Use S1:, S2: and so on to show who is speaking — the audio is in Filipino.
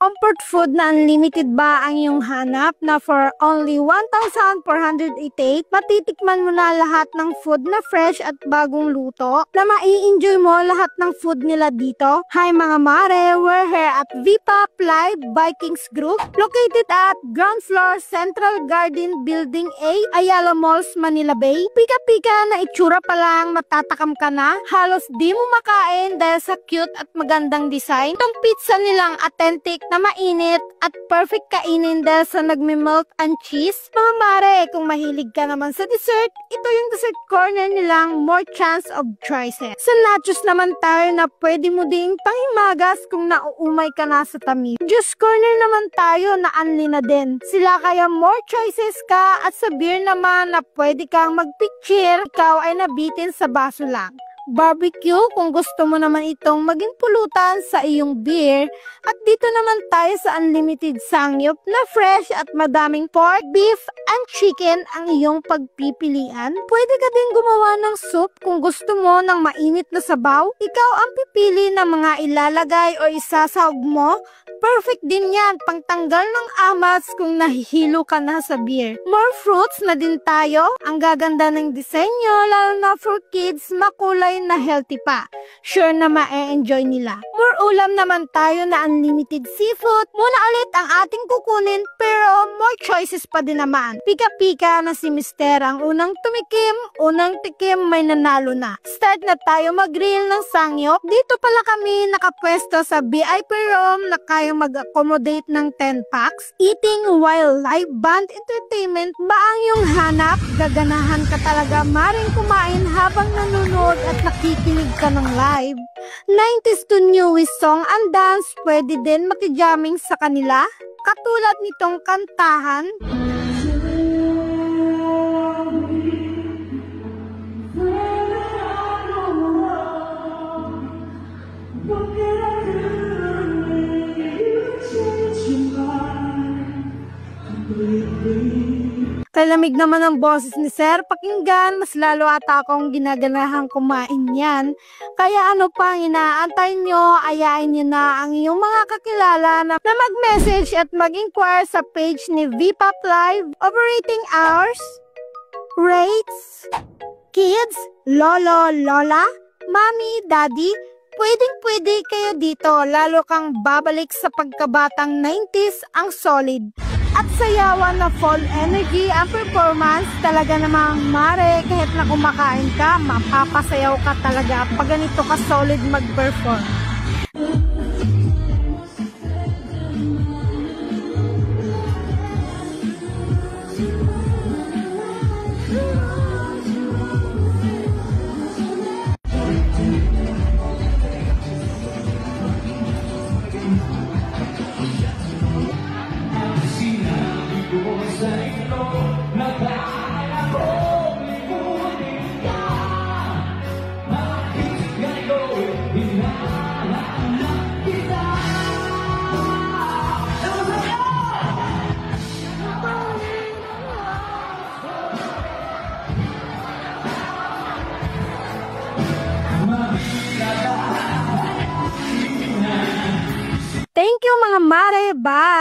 S1: Comfort food na unlimited ba ang iyong hanap na for only 1,488 matitikman mo na lahat ng food na fresh at bagong luto na mai-enjoy mo lahat ng food nila dito? Hi mga mare, we're here at VPAP Live Vikings Group located at ground floor Central Garden Building A, Ayala Malls, Manila Bay. Pika-pika na itsura pa lang matatakam ka na, halos di mo makain dahil sa cute at magandang design. Itong pizza nilang authentic na mainit at perfect kainin dahil sa nagme-melt and cheese. Mga mare, kung mahilig ka naman sa dessert, ito yung dessert corner nilang more chance of choices. Sa nachos naman tayo na pwede mo ding panghimagas kung nauumay ka na sa tamis. Juice corner naman tayo na unli na din. Sila kaya more choices ka, at sa beer naman na pwede kang magpicture, ikaw ay nabitin sa baso lang. Barbecue kung gusto mo naman itong maging pulutan sa iyong beer, at dito naman tayo sa unlimited sangyup na fresh at madaming pork, beef, and chicken ang iyong pagpipilian. Pwede ka din gumawa ng soup kung gusto mo ng mainit na sabaw. Ikaw ang pipili ng mga ilalagay o isasahog mo. Perfect din yan pangtanggal ng amas kung nahihilo ka na sa beer. More fruits na din tayo. Ang gaganda ng disenyo, lalo na for kids, makulay na healthy pa. Sure na ma-enjoy nila. More ulam naman tayo na unlimited seafood. Muna ulit ang ating kukunin, pero more choices pa din naman. Pika-pika na si Mister ang unang tumikim, unang tikim may nanalo na. Start na tayo mag-grill ng sangyup. Dito pala kami nakapwesto sa VIP room na kayang mag-accommodate ng 10 packs. Eating while live band entertainment ba ang iyong hanap? Gaganahan ka talaga maring kumain habang nanonood at nakikinig ka ng live. 90s to newest song and dance, pwede din makijamming sa kanila. Katulad nitong kantahan. Kalamig naman ang boses ni Sir, pakinggan, mas lalo ata akong ginaganahang kumain yan. Kaya ano pang inaantay nyo, ayain nyo na ang iyong mga kakilala na mag-message at mag-inquire sa page ni VPAP Live. Operating hours, rates, kids, lolo, lola, mommy, daddy, pwedeng-pwede kayo dito, lalo kang babalik sa pagkabatang 90s ang solid. At sayawan na full energy ang performance, talaga namang mare, kahit na kumakain ka, mapapasayaw ka talaga pag ganito ka solid mag-perform. Thank you mga mare, bye!